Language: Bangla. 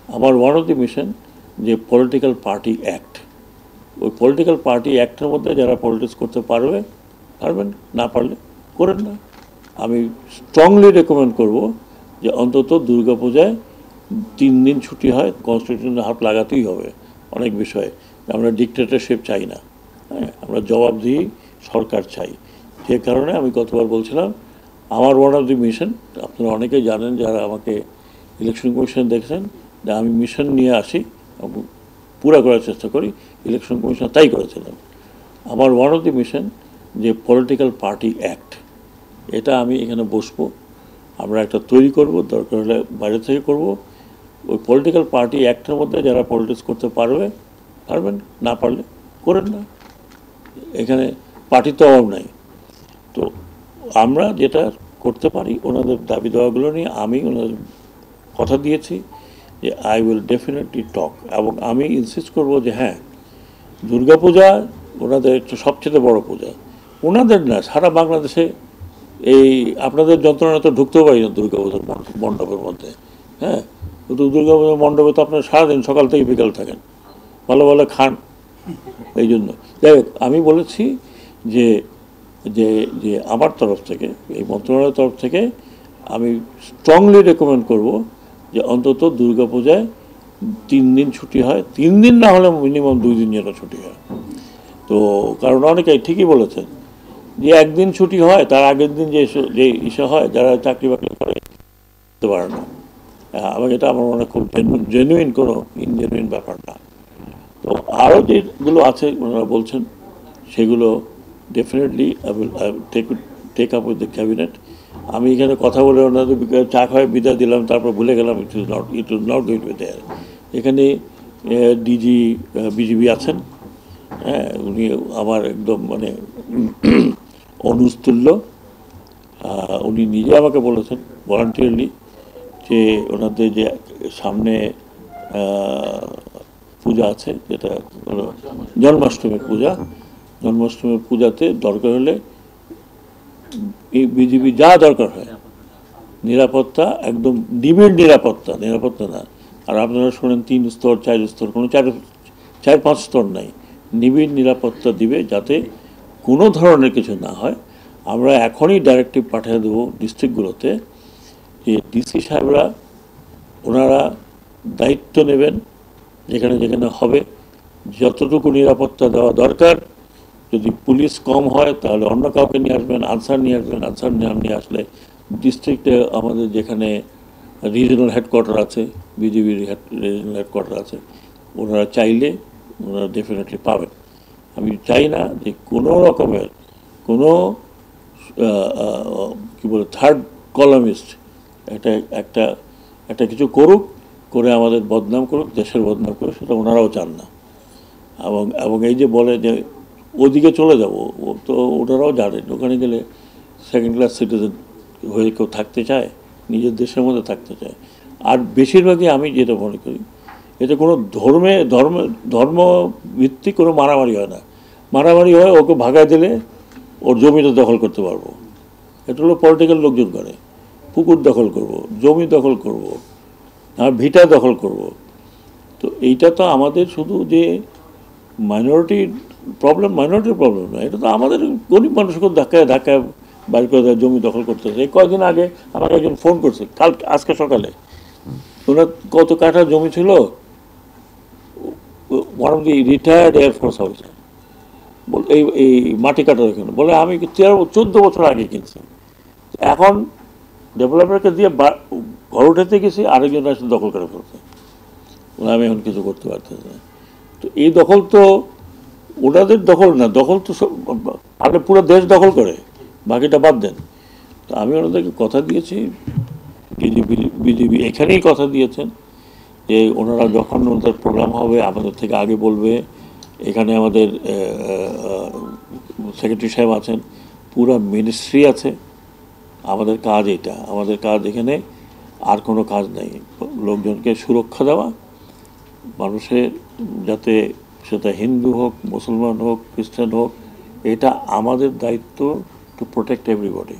আমার ওয়ান অফ দি মিশন যে পলিটিক্যাল পার্টি অ্যাক্ট, ওই পলিটিক্যাল পার্টি অ্যাক্টের মধ্যে যারা পলিটিক্স করতে পারবেন, না পারলে করেন না। আমি স্ট্রংলি রেকমেন্ড করব যে অন্তত দুর্গাপূজায় 3 দিন ছুটি হয়, কনস্টিটিউশনে হাত লাগাতেই হবে অনেক বিষয়ে। আমরা ডিক্টেটরশিপ চাই না, হ্যাঁ, আমরা জবাবদিহি সরকার চাই। যে কারণে আমি গতবার বলছিলাম আমার ওয়ান অফ দি মিশন, আপনারা অনেকেই জানেন যারা আমাকে ইলেকশন কমিশন দেখেছেন, যে আমি মিশন নিয়ে আসি এবং পুরা করার চেষ্টা করি। ইলেকশন কমিশন তাই করেছিলেন। আমার ওয়ান অফ দি মিশন যে পলিটিক্যাল পার্টি অ্যাক্ট, এটা আমি এখানে বসবো, আমরা একটা তৈরি করব, দরকার হলে বাইরে থেকে করব। ওই পলিটিক্যাল পার্টি অ্যাক্টের মধ্যে যারা পলিটিক্স করতে পারবেন, না পারলে করেন না। এখানে পার্টির তো অভাব নাই। তো আমরা যেটা করতে পারি ওনাদের দাবি দেওয়াগুলো নিয়ে আমি ওনাদের কথা দিয়েছি যে আই উইল ডেফিনেটলি টক, এবং আমি ইনসিস্ট করব যে হ্যাঁ, দুর্গাপূজা ওনাদের সবচেয়ে বড় পূজা, ওনাদের না সারা বাংলাদেশে। এই আপনাদের যন্ত্রণা তো ঢুকতেও পারি না দুর্গাপূজার মণ্ডপের মধ্যে, হ্যাঁ, কিন্তু দুর্গাপূজার মণ্ডপে তো আপনার সারাদিন সকাল থেকে বিকাল থাকেন, ভালো ভালো খান। এই জন্য যাই হোক, আমি বলেছি যে যে যে আমার তরফ থেকে, এই মন্ত্রণালয়ের তরফ থেকে আমি স্ট্রংলি রেকমেন্ড করব যে অন্তত দুর্গাপূজায় 3 দিন ছুটি হয়, 3 দিন না হলে মিনিমাম 2 দিন যেন ছুটি হয়। তো কারণ অনেকেই ঠিকই বলেছেন যে একদিন ছুটি হয়, তার আগের দিন যে ইসে হয়, যারা চাকরি বাকরি করে করতে পারে না। আমার এটা আমার মনে খুব জেনুইন, কোনো ইনজেনুইন ব্যাপার না। তো আরও যেগুলো আছে ওনারা বলছেন সেগুলো definitely take up with the cabinet. আমি এখানে কথা বলে ওনাদের চা খাওয়ায় বিদায় দিলাম, তারপর ভুলে গেলাম it is not going to be there. এখানে ডিজি বিজিবি আছেন, হ্যাঁ, উনি আমার একদম মানে অনুস্তুল্য। উনি নিজে আমাকে বলেছেন ভলান্টিয়ারলি যে ওনাদের যে সামনে পূজা আছে, যেটা হলো জন্মাষ্টমীর পূজাতে দরকার হলে এই বিজিবি যা দরকার হয়, নিরাপত্তা একদম নিবিড় নিরাপত্তা না। আর আপনারা শোনেন 3 স্তর 4 স্তর, কোনো 4-5 স্তর নাই, নিবিড় নিরাপত্তা দিবে যাতে কোনো ধরনের কিছু না হয়। আমরা এখনই ডাইরেক্টিভ পাঠিয়ে দেবো ডিস্ট্রিক্টগুলোতে যে ডিসি সাহেবরা ওনারা দায়িত্ব নেবেন, যেখানে যেখানে হবে যতটুকু নিরাপত্তা দেওয়া দরকার। যদি পুলিশ কম হয় তাহলে অন্য কাউকে নিয়ে আসবেন, আনসার নিয়ে আসলে ডিস্ট্রিক্টে আমাদের যেখানে রিজনাল হেডকোয়ার্টার আছে, বিজিবির রিজনাল হেডকোয়ার্টার আছে, ওনারা চাইলে ওনারা ডেফিনেটলি পাবেন। আমি চাই না যে কোনো রকমের কোনো কী বলে থার্ড কলামিস্ট এটা একটা কিছু করে আমাদের বদনাম করুক, দেশের বদনাম করুক, সেটা ওনারাও চান না। এবং এই যে বলে যে ওদিকে চলে যাব, তো ওনারাও জানেন ওখানে গেলে সেকেন্ড ক্লাস সিটিজেন হয়ে কেউ থাকতে চায়, নিজের দেশের মধ্যে থাকতে চায়। আর বেশিরভাগই আমি যেটা মনে করি, এতে কোনো ধর্মভিত্তিক কোনো মারামারি হয় না। মারামারি হয় ওকে ভাগায় দিলে ওর জমিটা দখল করতে পারবো, এটা হলো পলিটিক্যাল লোকজন করে। পুকুর দখল করব, জমি দখল করব, আর ভিটা দখল করব। তো এইটা তো আমাদের শুধু যে মাইনরিটির প্রবলেম না, এটা তো আমাদের গরিব মানুষকে ধাক্কায় বাইর করে দেয়, জমি দখল করতে এই কয়েকদিন আগে আমাকে একজন ফোন করছে, আজকে সকালে, ওনার কত কাঠা জমি ছিল, one of the retired air force officer, এই মাটি কাটার এখানে বলে আমি 14 বছর আগে কিনছি, এখন ডেভেলপারকে দিয়ে ঘর উঠাতে গেছি, আরেকজন আসলে দখল করে ফেলছে, আমি এখন কিছু করতে পারতেছি না। তো এই দখল তো ওনাদের দখল না, দখল তো আগে পুরো দেশ দখল করে, বাকিটা বাদ দেন। তো আমি ওনাদেরকে কথা দিয়েছি, বিজেপি এখানেই কথা দিয়েছেন যে ওনারা যখন ওনাদের প্রোগ্রাম হবে আমাদের থেকে আগে বলবে। এখানে আমাদের সেক্রেটারি সাহেব আছেন, পুরো মিনিস্ট্রি আছে। আমাদের কাজ এটা, আমাদের কাজ এখানে আর কোনো কাজ নেই, লোকজনকে সুরক্ষা দেওয়া, মানুষের যাতে সেটা হিন্দু হোক, মুসলমান হোক, খ্রিস্টান হোক, এটা আমাদের দায়িত্ব টু প্রোটেক্ট এভরিবডি।